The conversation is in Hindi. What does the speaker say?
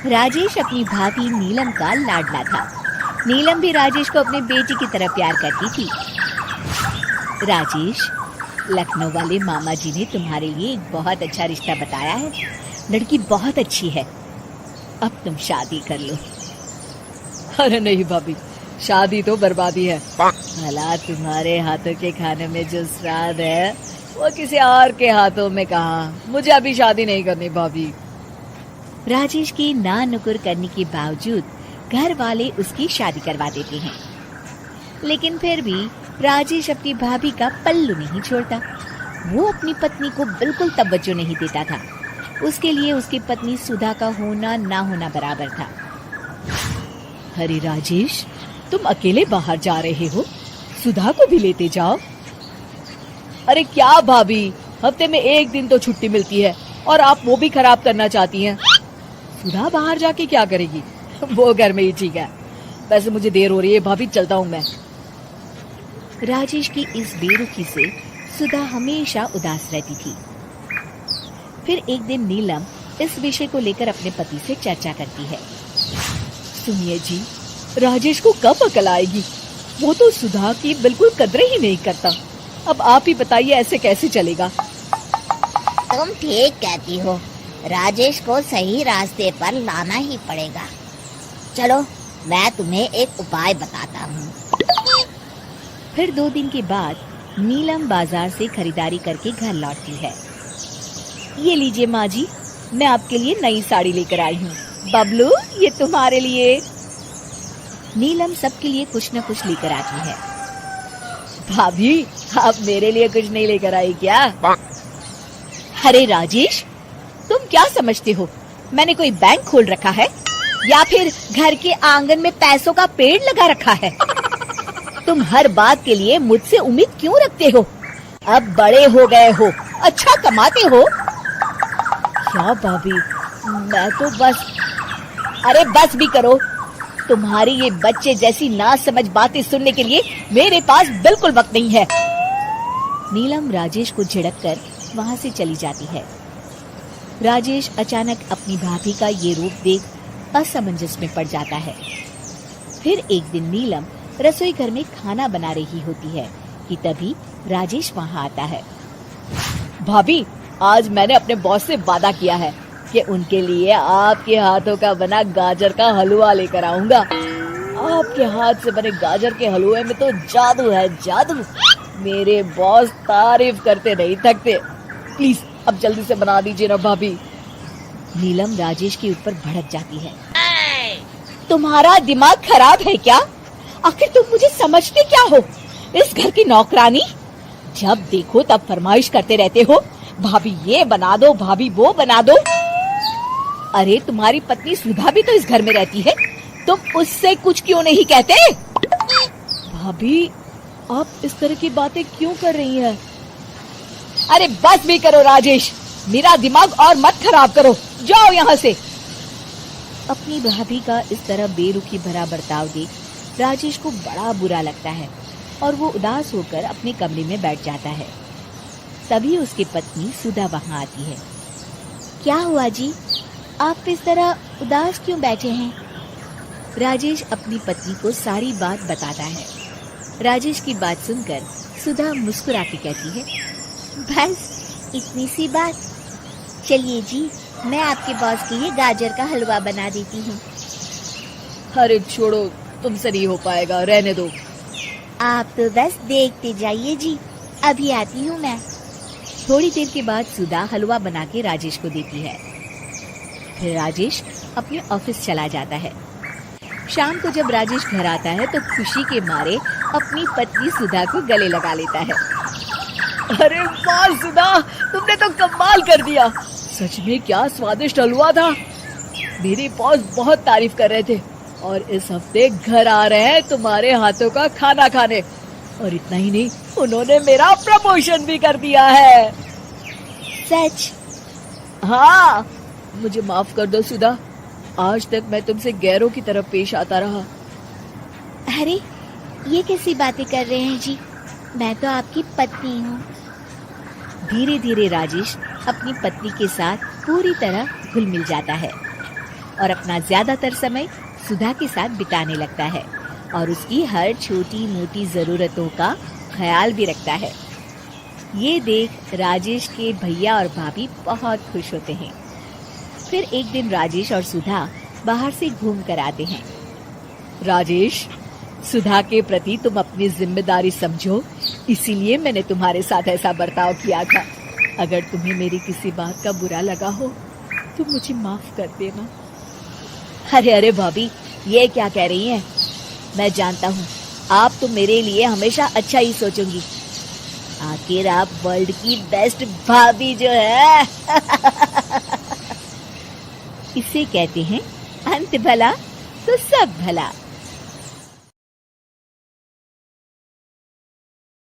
राजेश अपनी भाभी नीलम का लाडला था। नीलम भी राजेश को अपने बेटी की तरह प्यार करती थी। राजेश, लखनऊ वाले मामा जी ने तुम्हारे लिए एक बहुत अच्छा रिश्ता बताया है। लड़की बहुत अच्छी है, अब तुम शादी कर लो। अरे नहीं भाभी, शादी तो बर्बादी है। भला तुम्हारे हाथों के खाने में जो स्वाद है वो किसी और के हाथों में कहाँ। मुझे अभी शादी नहीं करनी भाभी। राजेश की ना नुकुर करने के बावजूद घर वाले उसकी शादी करवा देते हैं, लेकिन फिर भी राजेश अपनी भाभी का पल्लू नहीं छोड़ता। वो अपनी पत्नी को बिल्कुल तवज्जो नहीं देता था। उसके लिए उसकी पत्नी सुधा का होना ना होना बराबर था। अरे राजेश, तुम अकेले बाहर जा रहे हो, सुधा को भी लेते जाओ। अरे क्या भाभी, हफ्ते में एक दिन तो छुट्टी मिलती है और आप वो भी खराब करना चाहती हैं। सुधा बाहर जाके क्या करेगी, वो घर में ही ठीक है। वैसे मुझे देर हो रही है भाभी, चलता हूँ मैं। राजेश की इस बेरुखी से सुधा हमेशा उदास रहती थी। फिर एक दिन नीलम इस विषय को लेकर अपने पति से चर्चा करती है। सुनिए जी, राजेश को कब अकल आएगी? वो तो सुधा की बिल्कुल कदर ही नहीं करता। अब आप ही बताइए, ऐसे कैसे चलेगा? तुम ठीक कहती हो, राजेश को सही रास्ते पर लाना ही पड़ेगा। चलो, मैं तुम्हें एक उपाय बताता हूँ। फिर 2 दिन के बाद नीलम बाजार से खरीदारी करके घर लौटती है। ये लीजिए माँ जी, मैं आपके लिए नई साड़ी लेकर आई हूँ। बबलू, ये तुम्हारे लिए। नीलम सबके लिए कुछ न कुछ लेकर आती है। भाभी, आप मेरे लिए कुछ नहीं लेकर आई क्या? अरे राजेश, तुम क्या समझते हो, मैंने कोई बैंक खोल रखा है या फिर घर के आंगन में पैसों का पेड़ लगा रखा है? तुम हर बात के लिए मुझसे उम्मीद क्यों रखते हो? अब बड़े हो गए हो, अच्छा कमाते हो। क्या भाभी, मैं तो बस। अरे बस भी करो, तुम्हारी ये बच्चे जैसी नासमझ बातें सुनने के लिए मेरे पास बिल्कुल वक्त नहीं है। नीलम राजेश को झिड़ककर वहां से चली जाती है। राजेश अचानक अपनी भाभी का ये रूप देख असमंजस में पड़ जाता है। फिर एक दिन नीलम रसोई घर में खाना बना रही होती है कि तभी राजेश वहां आता है। भाभी, आज मैंने अपने बॉस से वादा किया है कि उनके लिए आपके हाथों का बना गाजर का हलवा लेकर आऊंगा। आपके हाथ से बने गाजर के हलवे में तो जादू है, जादू। मेरे बॉस तारीफ करते नहीं थकते। प्लीज अब जल्दी से बना दीजिए ना भाभी। नीलम राजेश के ऊपर भड़क जाती है। तुम्हारा दिमाग खराब है क्या? आखिर तुम मुझे समझते क्या हो? इस घर की नौकरानी? जब देखो तब फरमाइश करते रहते हो, भाभी ये बना दो, भाभी वो बना दो। अरे तुम्हारी पत्नी सुधा भी तो इस घर में रहती है, तुम उससे कुछ क्यों नहीं कहते? भाभी, आप इस तरह की बातें क्यों कर रही हैं? अरे बस भी करो राजेश, मेरा दिमाग और मत खराब करो, जाओ यहाँ से। अपनी भाभी का इस तरह बेरुखी भरा बर्ताव देख राजेश को बड़ा बुरा लगता है और वो उदास होकर अपने कमरे में बैठ जाता है। तभी उसकी पत्नी सुधा वहाँ आती है। क्या हुआ जी, आप इस तरह उदास क्यों बैठे हैं? राजेश अपनी पत्नी को सारी बात बताता है। राजेश की बात सुनकर सुधा मुस्कुरा के कहती है, बस इतनी सी बात। चलिए जी, मैं आपके बॉस के लिए गाजर का हलवा बना देती हूँ। अरे छोड़ो, तुमसे नहीं हो पाएगा, रहने दो। आप तो बस देखते जाइए जी, अभी आती हूँ मैं। थोड़ी देर के बाद सुधा हलवा बना के राजेश को देती है। फिर राजेश अपने ऑफिस चला जाता है। शाम को जब राजेश घर आता है तो खुशी के मारे अपनी पत्नी सुधा को गले लगा लेता है। अरे वाह सुधा, तुमने तो कमाल कर दिया। सच में क्या स्वादिष्ट हलवा था। मेरे बॉस बहुत तारीफ कर रहे थे और इस हफ्ते घर आ रहे हैं तुम्हारे हाथों का खाना खाने। और इतना ही नहीं, उन्होंने मेरा प्रमोशन भी कर दिया है। सच? हाँ, मुझे माफ कर दो सुधा, आज तक मैं तुमसे गैरों की तरफ पेश आता रहा। अरे ये कैसी बातें कर रहे हैं जी, मैं तो आपकी पत्नी हूँ। धीरे धीरे राजेश अपनी पत्नी के साथ पूरी तरह घुल मिल जाता है। और अपना ज्यादातर समय सुधा के साथ बिताने लगता है और उसकी हर छोटी मोटी जरूरतों का ख्याल भी रखता है। ये देख राजेश के भैया और भाभी बहुत खुश होते हैं। फिर एक दिन राजेश और सुधा बाहर से घूम कर आते हैं। राजेश, सुधा के प्रति तुम अपनी जिम्मेदारी समझो, इसीलिए मैंने तुम्हारे साथ ऐसा बर्ताव किया था। अगर तुम्हें मेरी किसी बात का बुरा लगा हो तो मुझे माफ कर देना। अरे अरे भाभी, ये क्या कह रही हैं? मैं जानता हूँ आप तो मेरे लिए हमेशा अच्छा ही सोचोगी। आखिर आप वर्ल्ड की बेस्ट भाभी जो है। इसे कहते हैं अंत भला तो सब भला।